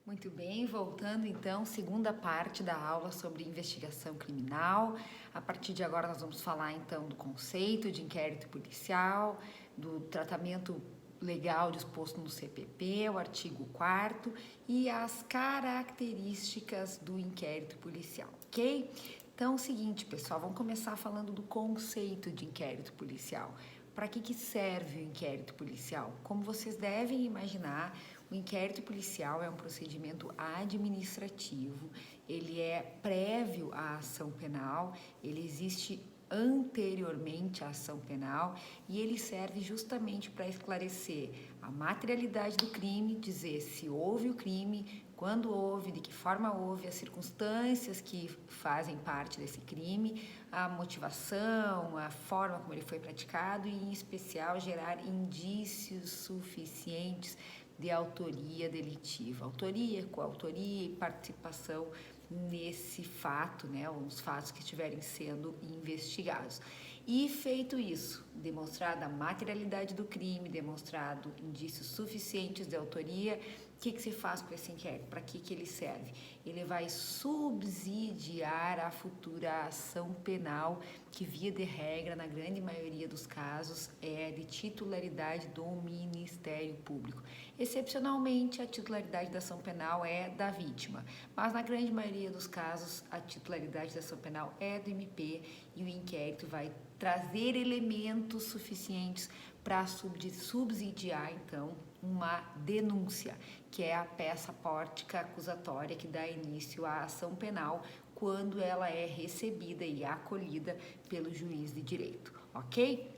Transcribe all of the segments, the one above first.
Muito bem, voltando então, segunda parte da aula sobre investigação criminal. A partir de agora nós vamos falar então do conceito de inquérito policial, do tratamento legal disposto no CPP, o artigo 4º e as características do inquérito policial, ok? Então é o seguinte, pessoal, vamos começar falando do conceito de inquérito policial. Para que serve o inquérito policial? Como vocês devem imaginar, o inquérito policial é um procedimento administrativo, ele é prévio à ação penal, ele existe anteriormente à ação penal e ele serve justamente para esclarecer a materialidade do crime, dizer se houve o crime, quando houve, de que forma houve, as circunstâncias que fazem parte desse crime, a motivação, a forma como ele foi praticado e, em especial, gerar indícios suficientes de autoria delitiva, autoria, coautoria e participação nesse fato, né, os fatos que estiverem sendo investigados. E feito isso, demonstrada a materialidade do crime, demonstrado indícios suficientes de autoria, o que se faz com esse inquérito? Para que ele serve? Ele vai subsidiar a futura ação penal, que via de regra, na grande maioria dos casos, é de titularidade do Ministério Público. Excepcionalmente, a titularidade da ação penal é da vítima, mas na grande maioria dos casos, a titularidade da ação penal é do MP e o inquérito vai trazer elementos suficientes para subsidiar, então, uma denúncia, que é a peça pórtica acusatória que dá início à ação penal quando ela é recebida e acolhida pelo juiz de direito, ok?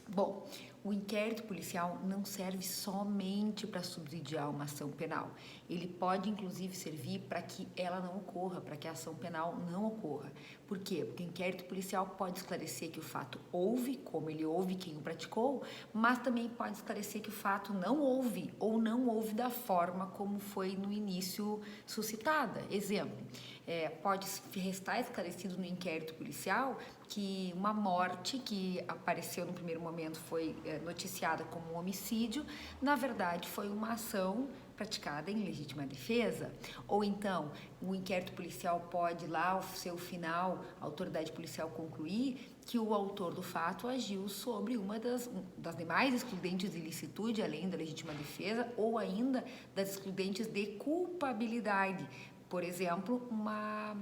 Bom, o inquérito policial não serve somente para subsidiar uma ação penal. Ele pode, inclusive, servir para que ela não ocorra, para que a ação penal não ocorra. Por quê? Porque o inquérito policial pode esclarecer que o fato houve, como ele houve, quem o praticou, mas também pode esclarecer que o fato não houve ou não houve da forma como foi no início suscitada. Exemplo, pode restar esclarecido no inquérito policial que uma morte que apareceu no primeiro momento foi noticiada como um homicídio, na verdade foi uma ação praticada em legítima defesa, ou então o inquérito policial pode lá ao seu final, a autoridade policial concluir que o autor do fato agiu sobre uma das demais excludentes de ilicitude, além da legítima defesa, ou ainda das excludentes de culpabilidade. Por exemplo, uma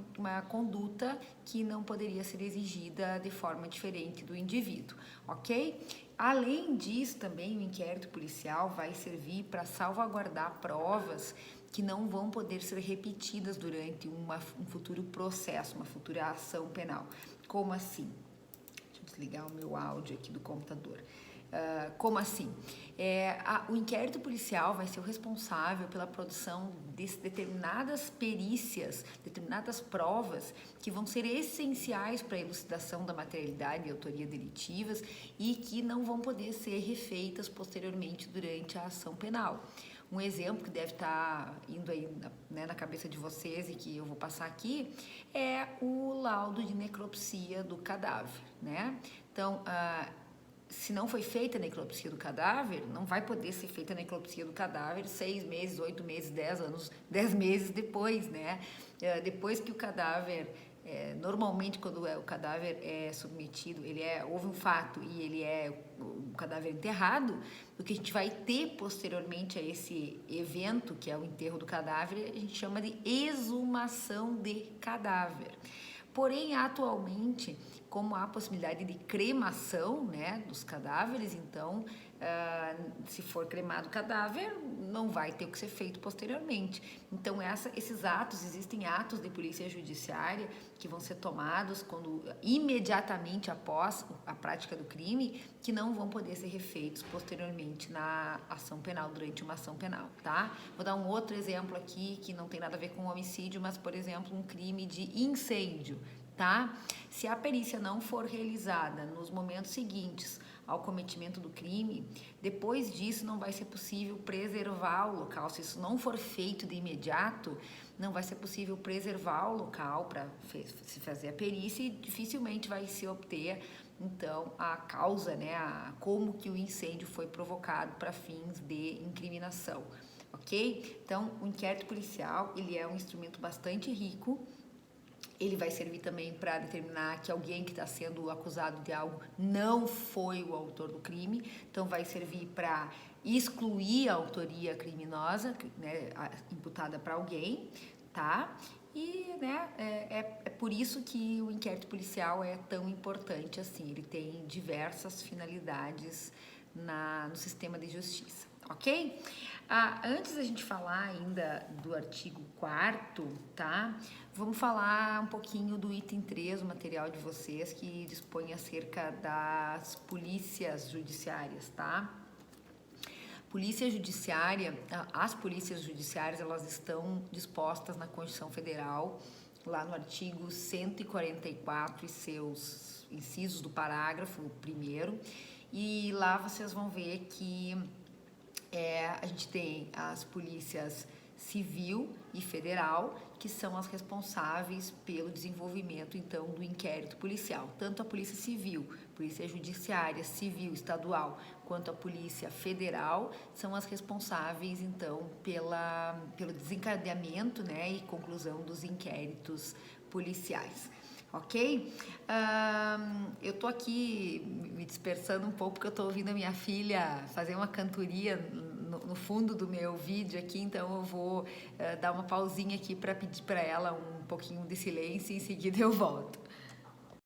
conduta que não poderia ser exigida de forma diferente do indivíduo, ok? Além disso, também o inquérito policial vai servir para salvaguardar provas que não vão poder ser repetidas durante um futuro processo, uma futura ação penal. Como assim? Deixa eu desligar o meu áudio aqui do computador. Como assim? O inquérito policial vai ser o responsável pela produção de determinadas perícias, determinadas provas que vão ser essenciais para a elucidação da materialidade e autoria delitivas e que não vão poder ser refeitas posteriormente durante a ação penal. Um exemplo que deve estar indo aí na cabeça de vocês e que eu vou passar aqui é o laudo de necropsia do cadáver, né? Então, se não foi feita a necropsia do cadáver, não vai poder ser feita a necropsia do cadáver 6 meses, 8 meses, 10 anos, 10 meses depois, né? Depois que o cadáver, normalmente quando o cadáver é submetido, houve um fato e ele é o cadáver enterrado, o que a gente vai ter posteriormente a esse evento, que é o enterro do cadáver, a gente chama de exumação de cadáver. Porém, atualmente, como há a possibilidade de cremação, né, dos cadáveres, então, se for cremado o cadáver, não vai ter o que ser feito posteriormente. Então, esses atos, existem atos de polícia judiciária que vão ser tomados imediatamente após a prática do crime, que não vão poder ser refeitos posteriormente na ação penal, durante uma ação penal, tá? Vou dar um outro exemplo aqui, que não tem nada a ver com homicídio, mas, por exemplo, um crime de incêndio, tá? Se a perícia não for realizada nos momentos seguintes ao cometimento do crime, depois disso não vai ser possível preservar o local. Se isso não for feito de imediato, não vai ser possível preservar o local para se fazer a perícia e dificilmente vai se obter, então, a causa, né, como que o incêndio foi provocado para fins de incriminação. ok? Então, o inquérito policial, ele é um instrumento bastante rico. Ele vai servir também para determinar que alguém que está sendo acusado de algo não foi o autor do crime. Então, vai servir para excluir a autoria criminosa, né, imputada para alguém, tá? E, né, é por isso que o inquérito policial é tão importante assim. Ele tem diversas finalidades no sistema de justiça, ok? Antes da gente falar ainda do artigo 4º, tá? Vamos falar um pouquinho do item 3, o material de vocês, que dispõe acerca das polícias judiciárias, tá? Polícia judiciária, as polícias judiciárias, elas estão dispostas na Constituição Federal, lá no artigo 144 e seus incisos do parágrafo 1º, e lá vocês vão ver que a gente tem as polícias civil e federal, que são as responsáveis pelo desenvolvimento, então, do inquérito policial. Tanto a polícia civil, polícia judiciária, civil, estadual, quanto a polícia federal, são as responsáveis, então, pelo desencadeamento, né, e conclusão dos inquéritos policiais. Ok? Eu tô aqui me dispersando um pouco porque eu tô ouvindo a minha filha fazer uma cantoria no fundo do meu vídeo aqui, então eu vou dar uma pausinha aqui para pedir para ela um pouquinho de silêncio e em seguida eu volto.